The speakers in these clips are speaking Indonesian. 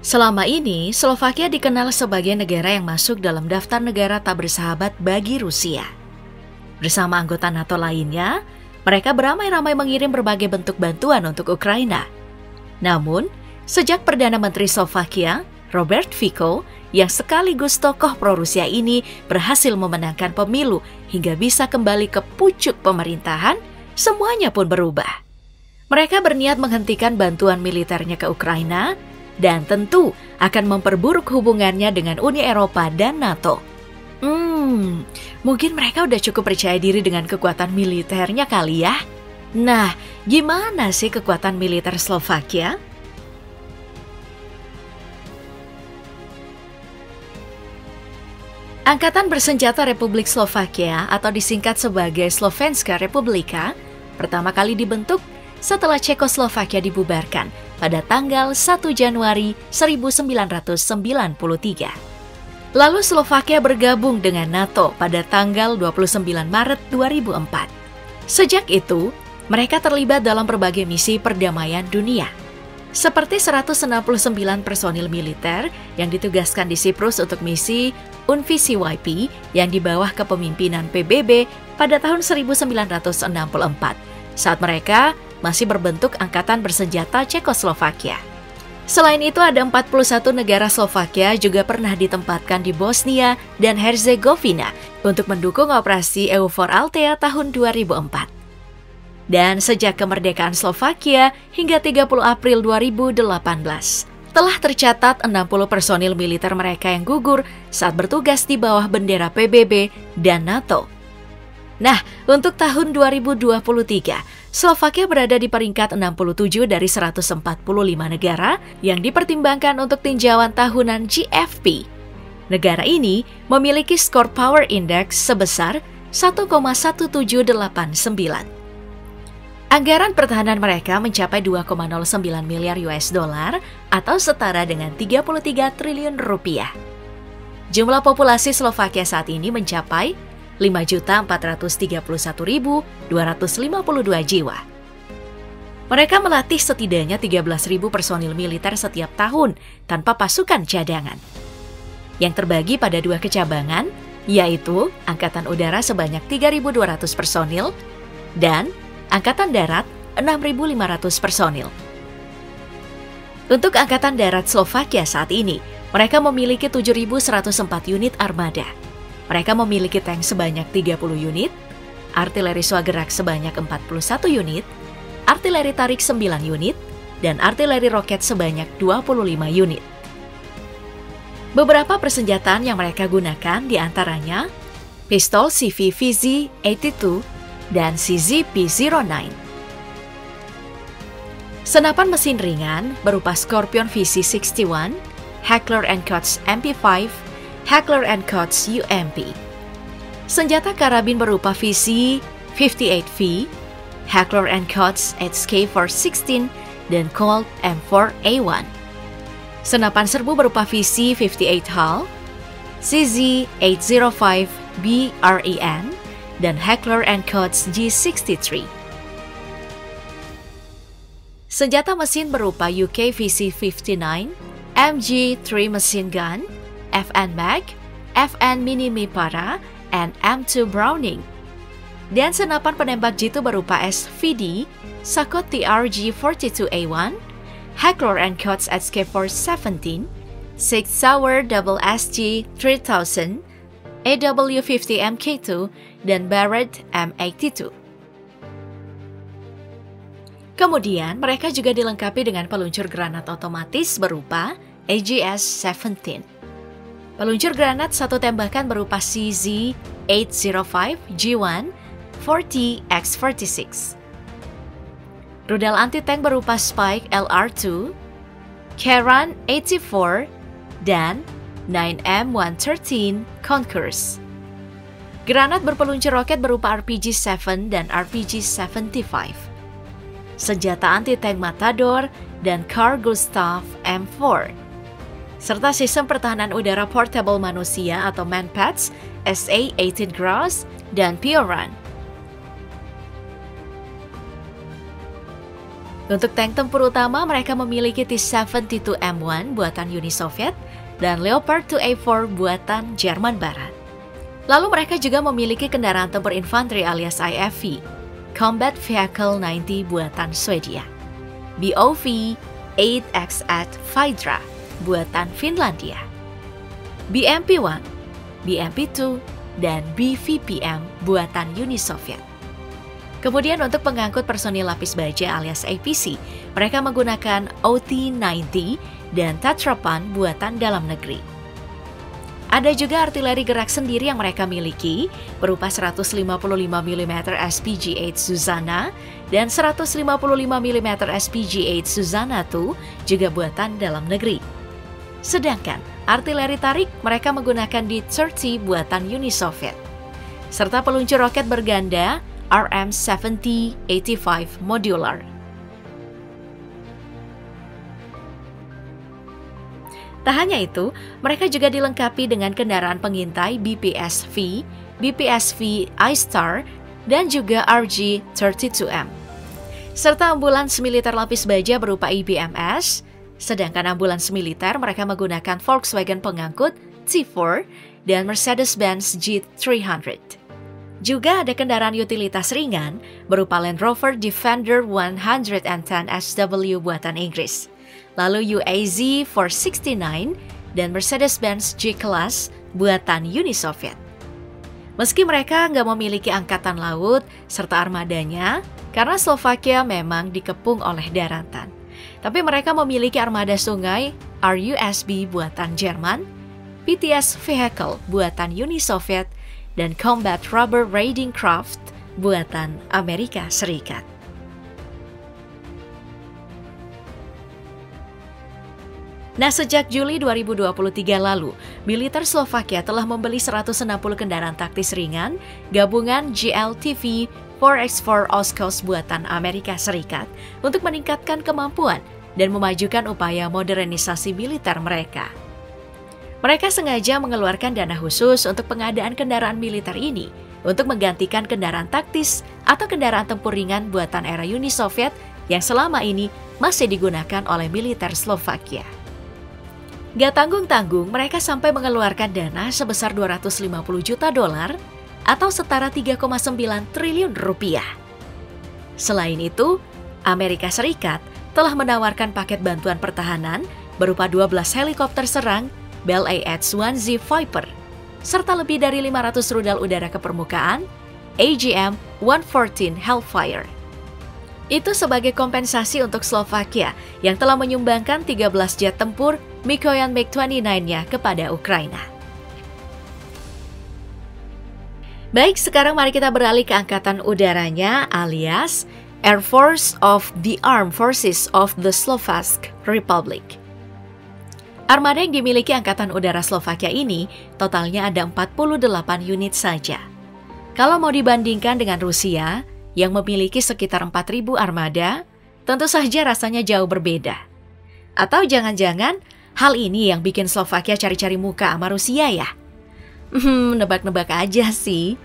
Selama ini, Slovakia dikenal sebagai negara yang masuk dalam daftar negara tak bersahabat bagi Rusia. Bersama anggota NATO lainnya, mereka beramai-ramai mengirim berbagai bentuk bantuan untuk Ukraina. Namun, sejak Perdana Menteri Slovakia, Robert Fico, yang sekaligus tokoh pro-Rusia ini berhasil memenangkan pemilu hingga bisa kembali ke pucuk pemerintahan, semuanya pun berubah. Mereka berniat menghentikan bantuan militernya ke Ukraina dan tentu akan memperburuk hubungannya dengan Uni Eropa dan NATO. Mungkin mereka udah cukup percaya diri dengan kekuatan militernya kali ya? Nah, gimana sih kekuatan militer Slovakia? Angkatan Bersenjata Republik Slovakia atau disingkat sebagai Slovenská republika pertama kali dibentuk setelah Cekoslovakia dibubarkan pada tanggal 1 Januari 1993. Lalu Slovakia bergabung dengan NATO pada tanggal 29 Maret 2004. Sejak itu, mereka terlibat dalam berbagai misi perdamaian dunia. Seperti 169 personil militer yang ditugaskan di Siprus untuk misi UNVCYP yang di bawah kepemimpinan PBB pada tahun 1964, saat mereka masih berbentuk Angkatan Bersenjata Cekoslovakia. Selain itu, ada 41 negara Slovakia juga pernah ditempatkan di Bosnia dan Herzegovina untuk mendukung operasi EUFOR Althea tahun 2004. Dan sejak kemerdekaan Slovakia hingga 30 April 2018, telah tercatat 60 personil militer mereka yang gugur saat bertugas di bawah bendera PBB dan NATO. Nah, untuk tahun 2023, Slovakia berada di peringkat 67 dari 145 negara yang dipertimbangkan untuk tinjauan tahunan GFP. Negara ini memiliki skor Power Index sebesar 1,1789. Anggaran pertahanan mereka mencapai 2,09 miliar US dollar atau setara dengan 33 triliun rupiah. Jumlah populasi Slovakia saat ini mencapai 5.431.252 jiwa. Mereka melatih setidaknya 13.000 personil militer setiap tahun tanpa pasukan cadangan. Yang terbagi pada dua kecabangan, yaitu Angkatan Udara sebanyak 3.200 personil dan Angkatan Darat 6.500 personil. Untuk Angkatan Darat Slovakia saat ini, mereka memiliki 7.104 unit armada. Mereka memiliki tank sebanyak 30 unit, artileri swagerak sebanyak 41 unit, artileri tarik 9 unit, dan artileri roket sebanyak 25 unit. Beberapa persenjataan yang mereka gunakan diantaranya pistol CV VZ-82 dan CZ-P09. Senapan mesin ringan berupa Scorpion VZ-61, Heckler & Koch MP5, Heckler & Koch UMP. Senjata karabin berupa VZ-58V, Heckler & Koch HK416, dan Colt M4A1. Senapan serbu berupa VZ-58 HAL, CZ-805 BREN, dan Heckler & Koch G63. Senjata mesin berupa UK VZ-59, MG3 machine gun, FN Mag, FN Mini Mipara, and M2 Browning. Dan senapan penembak jitu berupa SVD, Sakot TRG-42A1, Heckler & Koch SK417, Sig Sauer SSG-3000, AW50 MK2, dan Barrett M82. Kemudian, mereka juga dilengkapi dengan peluncur granat otomatis berupa AGS-17. Peluncur granat satu tembakan berupa CZ-805 G1 40X46. Rudal anti-tank berupa Spike LR2, Keran 84, dan 9M113 Concourse. Granat berpeluncur roket berupa RPG-7 dan RPG-75. Senjata anti-tank Matador dan Carl Gustav M4. Serta sistem pertahanan udara portable manusia atau Manpads SA-18 Gross dan Pioran. Untuk tank tempur utama, mereka memiliki T-72M1 buatan Uni Soviet dan Leopard 2A4 buatan Jerman Barat. Lalu mereka juga memiliki kendaraan tempur infanteri alias IFV, Combat Vehicle 90 buatan Swedia, BOV 8XAT Fydra buatan Finlandia, BMP-1, BMP-2, dan BVPM buatan Uni Soviet. Kemudian untuk pengangkut personil lapis baja alias APC, mereka menggunakan OT-90 dan Tatrapan buatan dalam negeri. Ada juga artileri gerak sendiri yang mereka miliki, berupa 155 mm SPG-8 Zuzana dan 155 mm SPG-8 Zuzana II juga buatan dalam negeri. Sedangkan artileri tarik mereka menggunakan D-30 buatan Uni Soviet, serta peluncur roket berganda RM-70-85 Modular. Tak hanya itu, mereka juga dilengkapi dengan kendaraan pengintai BPSV, BPSV I-Star, dan juga RG-32M. Serta ambulans militer lapis baja berupa IBMS, sedangkan ambulans militer mereka menggunakan Volkswagen pengangkut T4 dan Mercedes-Benz G300. Juga ada kendaraan utilitas ringan berupa Land Rover Defender 110 SW buatan Inggris, lalu UAZ 469 dan Mercedes-Benz G-Class buatan Uni Soviet. Meski mereka nggak memiliki angkatan laut serta armadanya, karena Slovakia memang dikepung oleh daratan, tapi mereka memiliki armada sungai RUSB buatan Jerman, PTS Vehicle buatan Uni Soviet, dan Combat Rubber Raiding Craft buatan Amerika Serikat. Nah, sejak Juli 2023 lalu, militer Slovakia telah membeli 160 kendaraan taktis ringan gabungan GLTV 4x4 Oshkosh buatan Amerika Serikat untuk meningkatkan kemampuan dan memajukan upaya modernisasi militer mereka. Mereka sengaja mengeluarkan dana khusus untuk pengadaan kendaraan militer ini untuk menggantikan kendaraan taktis atau kendaraan tempur ringan buatan era Uni Soviet yang selama ini masih digunakan oleh militer Slovakia. Gak tanggung-tanggung, mereka sampai mengeluarkan dana sebesar $250 juta atau setara 3,9 triliun rupiah. Selain itu, Amerika Serikat telah menawarkan paket bantuan pertahanan berupa 12 helikopter serang Bell AH-1Z Viper, serta lebih dari 500 rudal udara ke permukaan AGM-114 Hellfire. Itu sebagai kompensasi untuk Slovakia yang telah menyumbangkan 13 jet tempur Mikoyan MiG-29-nya kepada Ukraina. Baik, sekarang mari kita beralih ke angkatan udaranya alias Air Force of the Armed Forces of the Slovak Republic. Armada yang dimiliki Angkatan Udara Slovakia ini totalnya ada 48 unit saja. Kalau mau dibandingkan dengan Rusia yang memiliki sekitar 4.000 armada, tentu saja rasanya jauh berbeda. Atau jangan-jangan hal ini yang bikin Slovakia cari-cari muka sama Rusia ya? Nebak-nebak aja sih.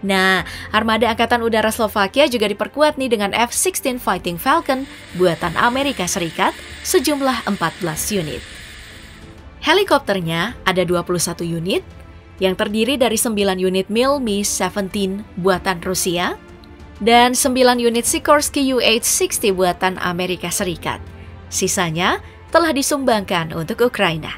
Nah, armada Angkatan Udara Slovakia juga diperkuat nih dengan F-16 Fighting Falcon buatan Amerika Serikat sejumlah 14 unit. Helikopternya ada 21 unit, yang terdiri dari 9 unit Mi-17 buatan Rusia, dan 9 unit Sikorsky UH-60 buatan Amerika Serikat. Sisanya telah disumbangkan untuk Ukraina.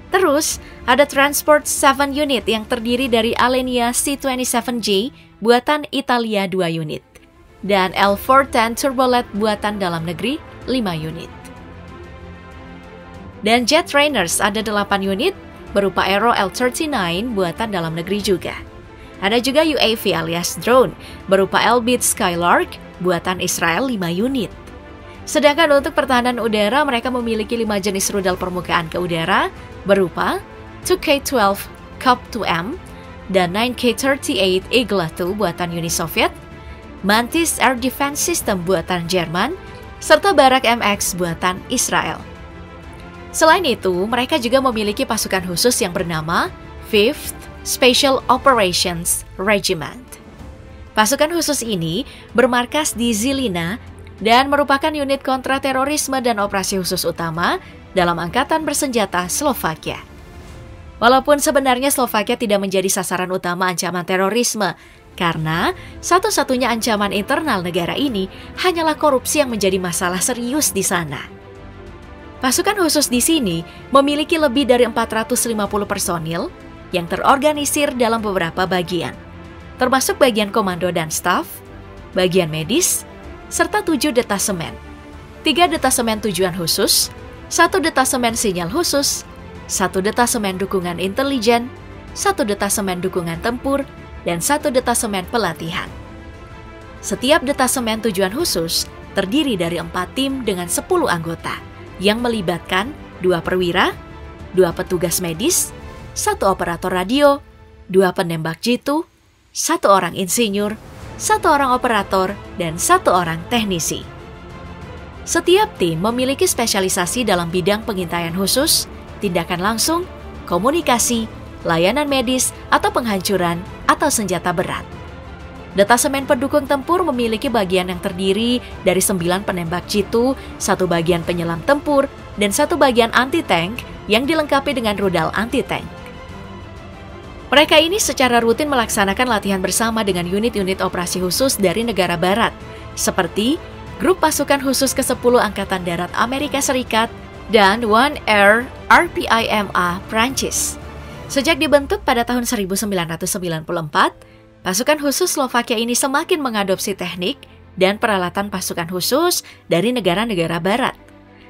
Terus, ada Transport 7 unit yang terdiri dari Alenia C-27J buatan Italia 2 unit, dan L-410 Turbolet buatan dalam negeri 5 unit. Dan Jet Trainers ada 8 unit berupa Aero L-39 buatan dalam negeri juga. Ada juga UAV alias drone berupa Elbit Skylark buatan Israel 5 unit. Sedangkan untuk pertahanan udara mereka memiliki 5 jenis rudal permukaan ke udara berupa 2K-12 COP-2M dan 9K-38 Igla II buatan Uni Soviet, Mantis Air Defense System buatan Jerman, serta Barak MX buatan Israel. Selain itu, mereka juga memiliki pasukan khusus yang bernama 5th Special Operations Regiment. Pasukan khusus ini bermarkas di Žilina, dan merupakan unit kontraterorisme dan operasi khusus utama dalam Angkatan Bersenjata Slovakia. Walaupun sebenarnya Slovakia tidak menjadi sasaran utama ancaman terorisme, karena satu-satunya ancaman internal negara ini hanyalah korupsi yang menjadi masalah serius di sana. Pasukan khusus di sini memiliki lebih dari 450 personil yang terorganisir dalam beberapa bagian, termasuk bagian komando dan staf, bagian medis, serta 7 detasemen, 3 detasemen tujuan khusus, 1 detasemen sinyal khusus, 1 detasemen dukungan intelijen, 1 detasemen dukungan tempur, dan 1 detasemen pelatihan. Setiap detasemen tujuan khusus terdiri dari 4 tim dengan 10 anggota yang melibatkan 2 perwira, 2 petugas medis, 1 operator radio, 2 penembak jitu, 1 orang insinyur, 1 orang operator, dan 1 orang teknisi. Setiap tim memiliki spesialisasi dalam bidang pengintaian khusus, tindakan langsung, komunikasi, layanan medis, atau penghancuran, atau senjata berat. Detasemen pendukung tempur memiliki bagian yang terdiri dari 9 penembak jitu, 1 bagian penyelam tempur, dan 1 bagian anti-tank yang dilengkapi dengan rudal anti-tank. Mereka ini secara rutin melaksanakan latihan bersama dengan unit-unit operasi khusus dari negara barat, seperti Grup Pasukan Khusus ke-10 Angkatan Darat Amerika Serikat dan One Air RPIMA Prancis. Sejak dibentuk pada tahun 1994, pasukan khusus Slovakia ini semakin mengadopsi teknik dan peralatan pasukan khusus dari negara-negara barat.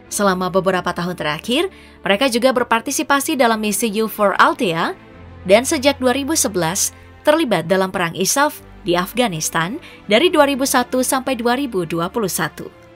Selama beberapa tahun terakhir, mereka juga berpartisipasi dalam misi EUFOR Althea, dan sejak 2011 terlibat dalam perang ISAF di Afghanistan dari 2001 sampai 2021.